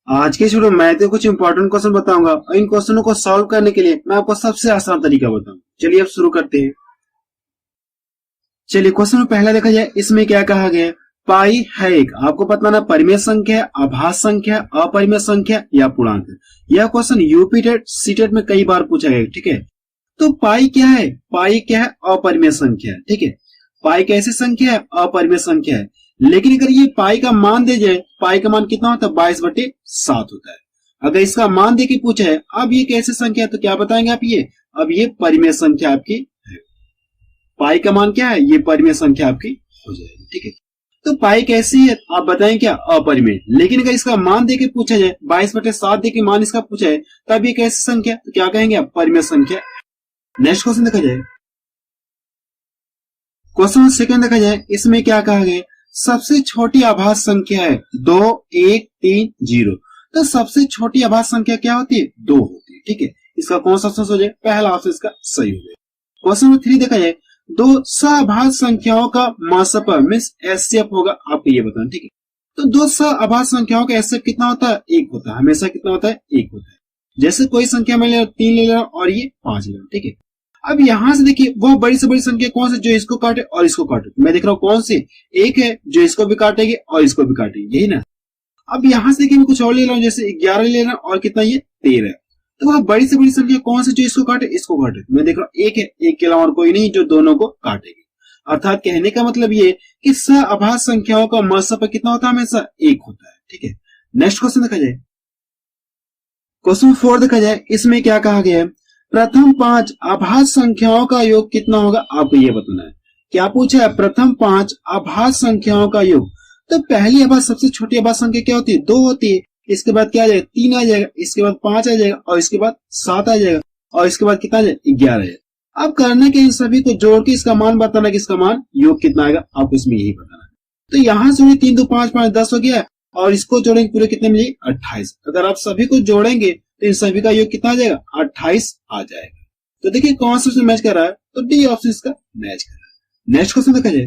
आज के वीडियो में मैं तो कुछ इंपॉर्टेंट क्वेश्चन बताऊंगा और इन क्वेश्चनों को सॉल्व करने के लिए मैं आपको सबसे आसान तरीका बताऊंगा। चलिए अब शुरू करते हैं। चलिए क्वेश्चन में पहला देखा जाए, इसमें क्या कहा गया है। पाई है एक, आपको बताना परिमेय संख्या, आभास संख्या, अपरिमेय संख्या या पूर्णांक। यह क्वेश्चन यूपी टेट सीटेट में कई बार पूछा गया। ठीक है, तो पाई क्या है? पाई क्या है? अपरिमेय संख्या है। ठीक है, पाई कैसी संख्या है? अपरिमेय संख्या है। लेकिन अगर ये पाई का मान दे जाए, पाई का मान कितना होता है? 22/7 होता है। अगर इसका मान दे के पूछा है अब ये कैसी संख्या है, तो क्या बताएंगे आप? ये अब ये परिमेय संख्या आपकी है। पाई का मान क्या है? ये परिमेय संख्या आपकी हो जाएगी। ठीक है, तो पाई कैसी है आप बताएं? क्या? अपरिमेय। लेकिन अगर इसका मान दे के पूछा जाए, 22/7 दे के मान इसका पूछा है, तब ये कैसी संख्या? तो क्या कहेंगे आप? परिमेय संख्या। नेक्स्ट क्वेश्चन देखा जाए, क्वेश्चन सेकंड देखा जाए, इसमें क्या कहा गया? सबसे छोटी आभास संख्या है 2, 1, 3, 0। तो सबसे छोटी आभास संख्या क्या होती है? 2 होती है। ठीक है, इसका कौन सा ऑप्शन हो जाए? पहला ऑप्शन इसका सही हो जाए। क्वेश्चन नंबर 3 देखा जाए, दो सआभास संख्याओं का मासप मीन्स एचसीएफ होगा, आपको ये बताना। ठीक है, तो दो सआभास संख्याओं का एचसीएफ कितना होता है? 1 होता है। हमेशा कितना होता है? 1 होता है। जैसे कोई संख्या में ले 3 ले लेना और ये 5 ले लेना। ठीक है, अब यहां से देखिए वह बड़ी से बड़ी संख्या कौन सी जो इसको काटे और इसको काटे। मैं देख रहा हूं कौन सी? 1 है जो इसको भी काटेगी और इसको भी काटेगी, यही ना। अब यहां से देखिए मैं कुछ और ले रहा हूं, जैसे 11 ले रहा हूं और कितना? ये 13 है। तो वह बड़ी से बड़ी संख्या कौन सी जो इसको काटे इसको काटे? मैं देख रहा हूं 1 है, 1 के अलावा और कोई नहीं जो दोनों को काटेगी। अर्थात कहने का मतलब ये कि सआभास संख्याओं का मसप कितना होता है? हमेशा 1 होता है। ठीक है, नेक्स्ट क्वेश्चन देखा जाए, क्वेश्चन 4 देखा जाए, इसमें क्या कहा गया है? प्रथम 5 आभास संख्याओं का योग कितना होगा? आपको ये बताना है। क्या पूछा है? प्रथम 5 आभास संख्याओं का योग। तो पहली आभास सबसे छोटी आभास संख्या क्या होती है? 2 होती है। इसके बाद क्या आ जाएगा? 3 आ जाएगा, इसके बाद 5 आ जाएगा और इसके बाद 7 आ जाएगा और इसके बाद कितना आ जाएगा? 11 आ जाएगा। अब करने के इन सभी को जोड़ के इसका मान बताना कि इसका मान योग कितना आएगा, आपको इसमें यही बताना है। तो यहां से 3 2 5 5 10 हो गया और इसको जोड़ेंगे पूरे कितने मिलेंगे? 28। अगर आप सभी को जोड़ेंगे तो इन सभी का योग कितना आ जाएगा? 28 आ जाएगा। तो देखिए कौन सा मैच कर रहा है? तो डी ऑप्शन इसका मैच कर रहा है। नेक्स्ट क्वेश्चन देखा जाए,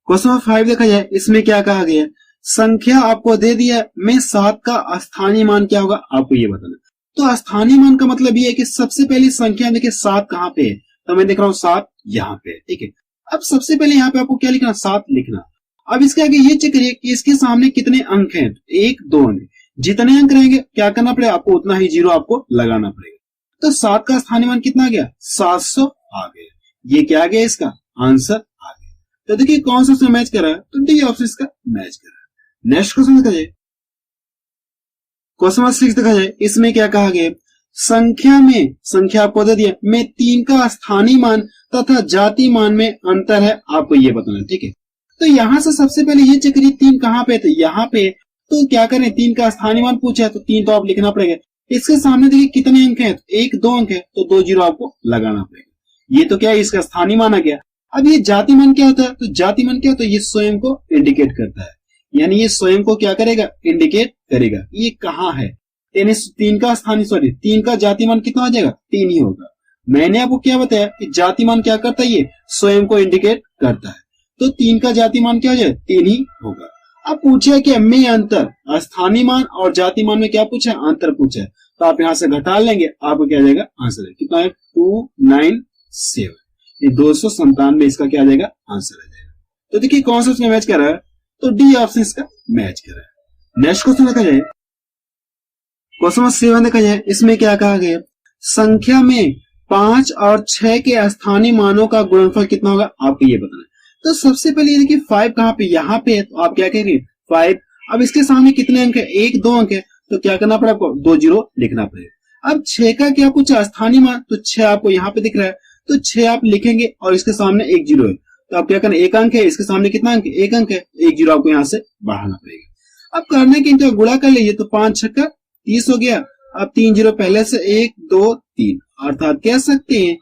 क्वेश्चन नंबर 5 देखा जाए, इसमें क्या कहा गया? संख्या आपको दे दिया में 7 का स्थानीय मान क्या होगा? आपको ये बताना। तो स्थानीय मान का मतलब ये है कि सबसे पहली संख्या देखिए 7 कहां पे है? तो मैं देख रहा हूं 7 यहाँ पे है। ठीक है, अब सबसे पहले यहाँ पे आपको क्या लिखना? 7 लिखना। अब इसके आगे ये चेक करिए कि इसके सामने कितने अंक हैं? 1 2 अंक। जितने अंक रहेंगे क्या करना पड़ेगा? आपको उतना ही जीरो आपको लगाना पड़ेगा। तो 7 का स्थानीय मान कितना आ गया? 700 आ गया। ये क्या आ गया? इसका आंसर आ गया। तो देखिए कौन सा मैच कर रहा है? तो डी ऑप्शन इसका मैच कर रहा है। नेक्स्ट क्वेश्चन देखा जाए, क्वेश्चन नंबर 6 देखा जाए, इसमें क्या कहा गया? संख्या आपको दे दिया में 3 का स्थानीय मान तथा जाति मान में अंतर है, आपको ये बताना है। ठीक है, तो यहां से सबसे पहले ये चेक करिए 3 कहां पे? तो यहाँ पे। तो क्या करें? 3 का स्थानीय मान पूछा है तो 3 तो आप लिखना पड़ेगा। इसके सामने देखिए कितने अंक हैं? 1 2 अंक है तो 2 जीरो आपको लगाना पड़ेगा। ये तो क्या है? इसका स्थानीय मान आ गया। अब ये जाति मान क्या होता है? तो जाति मान क्या होता है? ये स्वयं को इंडिकेट करता है, यानी ये स्वयं को क्या करेगा? इंडिकेट करेगा। ये कहाँ है? 3 का स्थानीय 3 का जाति मान कितना हो जाएगा? 3 ही होगा। मैंने आपको क्या बताया कि जाति मान क्या करता है? ये स्वयं को इंडिकेट करता है। तो 3 का जाति मान क्या हो जाए? 3 ही होगा। अब पूछा कि में अंतर, स्थानीय मान और जाति मान में क्या पूछा है? अंतर पूछा है। तो आप यहां से घटा लेंगे, आपको क्या जाएगा? आंसर है कितना है? 297। ये 297 इसका क्या आ जाएगा? आंसर आ जाएगा। तो देखिए कौन सा उसमें मैच कर रहा है? तो डी ऑप्शन इसका मैच कर रहा है। नेक्स्ट क्वेश्चन देखा जाए, क्वेश्चन नंबर 7 देखा जाए, इसमें क्या कहा गया? संख्या में 5 और 6 के स्थानीय मानों का गुणनफल कितना होगा? आपको ये बताना है। तो सबसे पहले ये देखिए 5 कहां पे? यहाँ पे है। तो आप क्या करेंगे? 5। अब इसके सामने कितने अंक है? 1 2 अंक है तो क्या करना पड़ेगा? आपको 2 जीरो लिखना पड़ेगा। अब 6 का क्या पूछा? स्थानीय मान। तो 6 आपको यहाँ पे दिख रहा है तो 6 आप लिखेंगे और इसके सामने 1 जीरो है तो आप क्या करना? 1 अंक है, इसके सामने कितना अंक है? 1 अंक है, 1 जीरो आपको यहाँ से बढ़ाना पड़ेगा। अब करने के इनका गुणा कर लीजिए तो 5 6 का 30 हो गया। अब 3 जीरो पहले से 1 2 3, अर्थात कह सकते हैं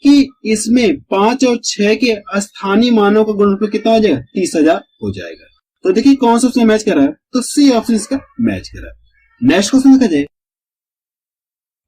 कि इसमें 5 और 6 के स्थानीय मानों का गुणनफल कितना हो जाएगा? 30,000 हो जाएगा। तो देखिए कौन सा उसमें मैच कर रहा है? तो सी ऑप्शन इसका मैच कर रहा है। नेक्स्ट क्वेश्चन देखा जाए,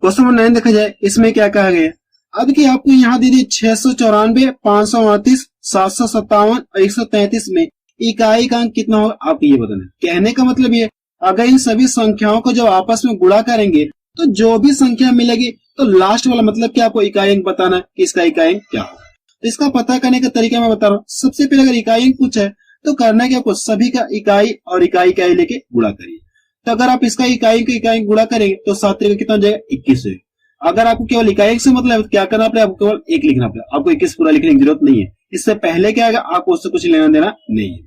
क्वेश्चन नंबर 9 देखा जाए, इसमें क्या कहा गया? अब कि आपको यहाँ दे दी 694 538 757 और 133 में इकाई का अंक कितना होगा? आप ये बताना। कहने का मतलब ये अगर इन सभी संख्याओं को जब आपस में गुणा करेंगे तो जो भी संख्या मिलेगी तो लास्ट वाला मतलब कि आपको इकाई अंक बताना है कि इसका इकाई अंक क्या होगा। तो इसका पता करने का तरीका मैं बता रहा हूँ। सबसे पहले अगर इकाई अंक पूछा है तो करना है कि आपको सभी का इकाई और इकाई इकाई लेके गुणा करिए। तो अगर आप इसका इकाई गुणा करेंगे तो 7 तरीका कितना हो जाएगा 21 है। अगर आपको केवल इकाई अंक से मतलब क्या करना पड़ेगा, आपको केवल 1 लिखना पड़ेगा। आपको 21 पूरा लिखने की जरूरत नहीं है, इससे पहले क्या आएगा आपको उससे कुछ लेना देना नहीं है।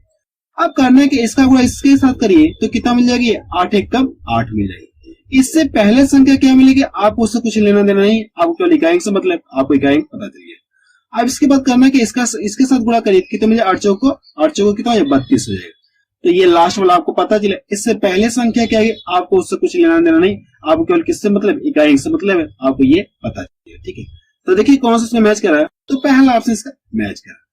अब करना है कि इसका गुणा इसके साथ करिए तो कितना मिल जाएगी 8 एकम 8 मिल जाएगी। इससे पहले संख्या क्या मिलेगी आपको उससे कुछ लेना देना नहीं, आपको केवल इकाई अंक से मतलब आपको इकाई अंक पता चल गया। अब इसके बाद करना है कि इसके साथ गुणा करिए कितना मिल जाएगा 8 चौको कितना हो जाएगा 32 हो जाएगा। तो ये लास्ट वाला आपको पता चले। इससे पहले संख्या क्या है आपको उससे कुछ लेना देना नहीं, आपको केवल किससे मतलब इकाई अंक से मतलब है, आपको ये पता चले। ठीक है, तो देखिए कौन सा इसमें मैच कर रहा है। तो पहला ऑप्शन इसका मैच कर रहा है।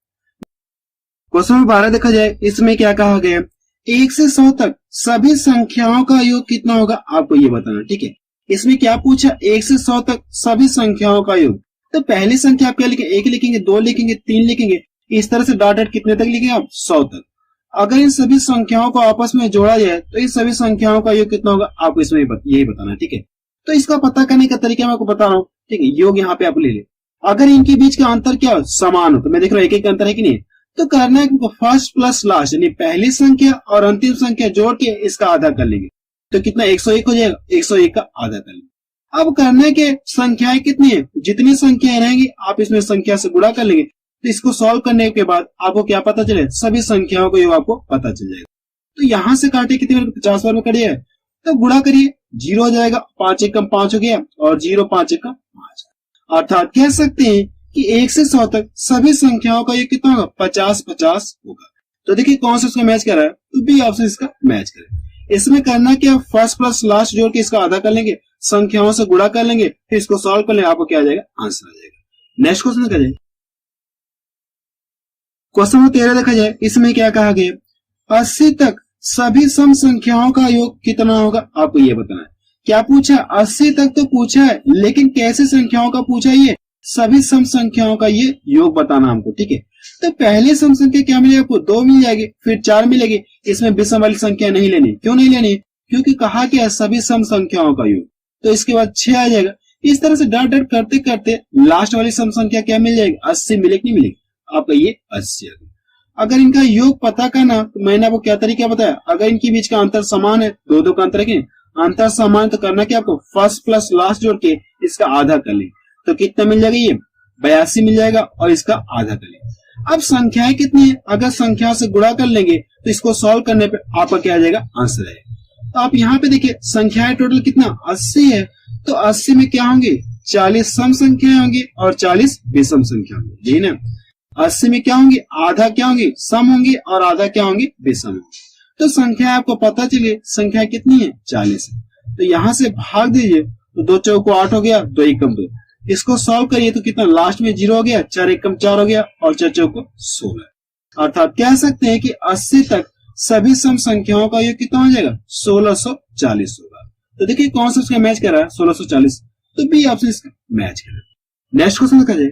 क्वेश्चन नंबर 12 देखा जाए, इसमें क्या कहा गया 1 से 100 तक सभी संख्याओं का योग कितना होगा आपको ये बताना। ठीक है, इसमें क्या पूछा 1 से 100 तक सभी संख्याओं का योग। तो पहली संख्या आप क्या लिखेंगे 1 लिखेंगे 2 लिखेंगे 3 लिखेंगे, इस तरह से डॉट कितने तक लिखेंगे आप 100 तक। अगर इन सभी संख्याओं को आपस में जोड़ा जाए तो इन सभी संख्याओं का योग कितना होगा आपको इसमें यही बताना। ठीक है, तो इसका पता करने का तरीका मैं आपको बता रहा हूँ। ठीक है, योग यहाँ पे आप ले ले। अगर इनके बीच का अंतर क्या हो समान हो, तो मैं देख रहा हूँ एक अंतर है कि नहीं, तो करना है फर्स्ट प्लस लास्ट यानी पहली संख्या और अंतिम संख्या जोड़ के इसका आधा कर लेंगे तो कितना 101 हो जाएगा, 101 का आधा कर लेंगे। अब करना है कि संख्याएं कितनी है, जितनी संख्याएं रहेंगी आप इसमें संख्या से गुणा कर लेंगे। तो इसको सॉल्व करने के बाद आपको क्या पता चले सभी संख्याओं को योग आपको पता चल जाएगा। तो यहां से काटे कितने 50 बार में करिए तो गुणा करिए 0 हो जाएगा, 5 एकम 5 हो गया और 0 5 एकम 5। अर्थात कह सकते हैं कि 1 से 100 तक सभी संख्याओं का योग कितना होगा 50-50 होगा। तो देखिए कौन सा इसका मैच कर रहा है, तो बी ऑप्शन इसका मैच करें। इसमें करना क्या फर्स्ट प्लस लास्ट जोड़ के इसका आधा कर लेंगे, संख्याओं से गुणा कर लेंगे, फिर इसको सॉल्व कर लेंगे, आपको क्या आ जाएगा आंसर आ जाएगा। नेक्स्ट क्वेश्चन कर जाए, क्वेश्चन नंबर 13 देखा जाए, इसमें क्या कहा गया 80 तक सभी सम संख्याओं का योग कितना होगा आपको ये बताना है। क्या पूछा 80 तक तो पूछा है, लेकिन कैसे संख्याओं का पूछा ये सभी सम संख्याओं का ये योग बताना हमको। ठीक है, तो पहले सम संख्या क्या मिलेगी आपको 2 मिल जाएगी, फिर 4 मिलेगी। इसमें विषम वाली संख्या नहीं लेनी। क्यों नहीं लेनी, क्योंकि कहा क्या सभी सम संख्याओं का योग। तो इसके बाद 6 आ जाएगा। इस तरह से डॉट डॉट करते करते लास्ट वाली सम संख्या क्या मिल जाएगी 80 मिलेगी नहीं मिलेगी आपका ये 80 आ गया। अगर इनका योग पता करना तो मैंने आपको क्या तरीका बताया, अगर इनके बीच का अंतर समान है, दो का अंतर है, अंतर समान तो करना क्या आपको फर्स्ट प्लस लास्ट जोड़ के इसका आधा कर लें तो कितना मिल जाएगा ये 82 मिल जाएगा और इसका आधा कर लें। अब संख्याएं कितनी है, अगर संख्या से गुणा कर लेंगे तो इसको सॉल्व करने पे आपका क्या आ जाएगा आंसर आएगा। तो आप यहाँ पे देखिए संख्याएं टोटल कितना 80 है, तो 80 में क्या होंगे 40 सम संख्याएं होंगी और 40 विषम संख्या होंगी। यही ना 80 में क्या होंगे आधा क्या होंगे सम होंगे और आधा क्या होंगे विषम होंगे। तो संख्या आपको पता चलिए संख्या कितनी है 40 है। तो यहां से भाग दीजिए तो 2 चौको 8 हो गया, 2 एकम 2। इसको सॉल्व करिए तो कितना लास्ट में 0 हो गया, 4 एकम 4 हो गया और 4 चौको 16। अर्थात कह सकते हैं कि 80 तक सभी सम संख्याओं का योग कितना हो जाएगा 1640 होगा। तो देखिए कौन सा उसका मैच कर रहा है 1640, तो बी ऑप्शन इसका मैच कर रहा है। नेक्स्ट क्वेश्चन देखा जाए,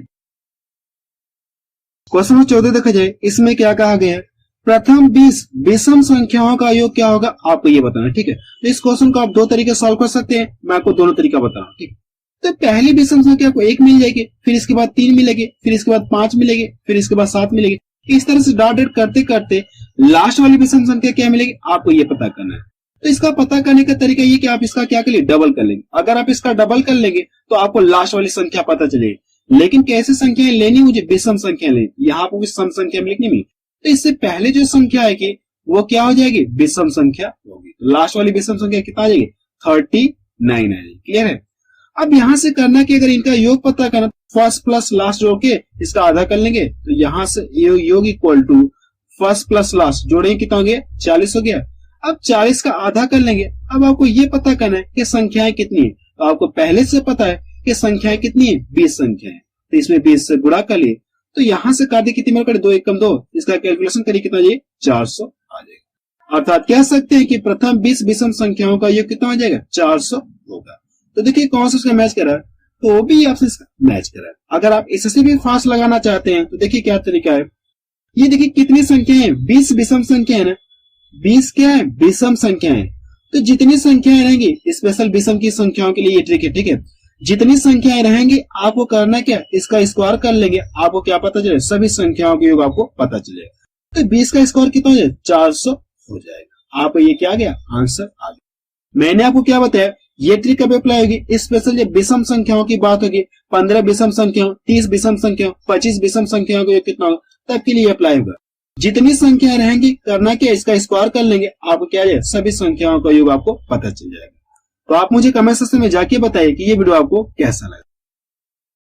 क्वेश्चन नंबर 14 देखा जाए, इसमें क्या कहा गया है प्रथम 20 विषम संख्याओं का योग क्या होगा आपको ये बताना। ठीक है, तो इस क्वेश्चन को आप 2 तरीके सॉल्व कर सकते हैं, मैं आपको दोनों तरीका बता रहा हूँ। ठीक, तो पहली विषम संख्या को 1 मिल जाएगी, फिर इसके बाद 3 मिलेगी, फिर इसके बाद 5 मिलेगी, फिर इसके बाद 7 मिलेगी। इस तरह से डॉट डॉट करते करते लास्ट वाली विषम संख्या क्या मिलेगी आपको ये पता करना है। तो इसका पता करने का तरीका ये कि आप इसका क्या कर लेंगे डबल कर लेंगे। अगर आप इसका डबल कर लेंगे तो आपको लास्ट वाली संख्या पता चलेगी। लेकिन कैसे संख्याएं लेनी, मुझे विषम संख्या लेनी, यहाँ पर सम संख्या लिखनी मिली। तो इससे पहले जो संख्या आएगी वो क्या हो जाएगी विषम संख्या होगी। तो लास्ट वाली विषम संख्या कितना आ जाएगी 39 आ जाएगी। क्लियर है। अब यहां से करना कि अगर इनका योग पता करना फर्स्ट प्लस लास्ट जोड़ के इसका आधा कर लेंगे। तो यहां से योग equal to first plus last जोड़ेंगे कितना हो गया 40 हो गया। अब 40 का आधा कर लेंगे। अब आपको ये पता करना है कि संख्याएं कितनी है। तो आपको पहले से पता है कि संख्याएं कितनी है 20 संख्याएं। तो इसमें 20 से गुणा कर लिए तो यहां से काटे कितनी मेरे को 2 एकम 2, इसका कैलकुलेशन करिए कितना ये 400 आ जाएगा। अर्थात कह सकते हैं कि प्रथम 20 विषम संख्याओं का योग कितना हो जाएगा 400 होगा। तो देखिए कौन सा उसका मैच कर रहा है, तो वो भी आपसे इसका मैच कर रहा है। अगर आप इससे भी फास्ट लगाना चाहते हैं तो देखिए क्या तरीका है। ये देखिए कितनी संख्या है 20 विषम संख्या है ना, 20 क्या है विषम संख्या है। तो जितनी संख्याएं रहेंगी, स्पेशल विषम की संख्याओं के लिए ये ट्रिक है, ठीक है। जितनी संख्याएं रहेंगी आपको करना क्या, इसका स्क्वायर कर लेंगे, आपको क्या पता चले, सभी संख्याओं का योग आपको पता चलेगा। तो 20 का स्क्वायर कितना हो जाएगा, 400 हो जाएगा। आप ये क्या आ गया, आंसर आ गया। मैंने आपको क्या बताया, ये ट्रिक कब अप्लाई होगी, स्पेशल जब विषम संख्याओं की बात होगी, 15 विषम संख्याओं, 30 विषम संख्याओं, 25 विषम संख्याओं का योग कितना होगा, तब के लिए अप्लाई होगा। जितनी संख्याएं रहेंगी करना क्या, इसका स्क्वायर कर लेंगे, आपको क्या है, सभी संख्याओं का योग आपको पता चल जाएगा। तो आप मुझे कमेंट सेक्शन में जाके बताइए कि ये वीडियो आपको कैसा लगा।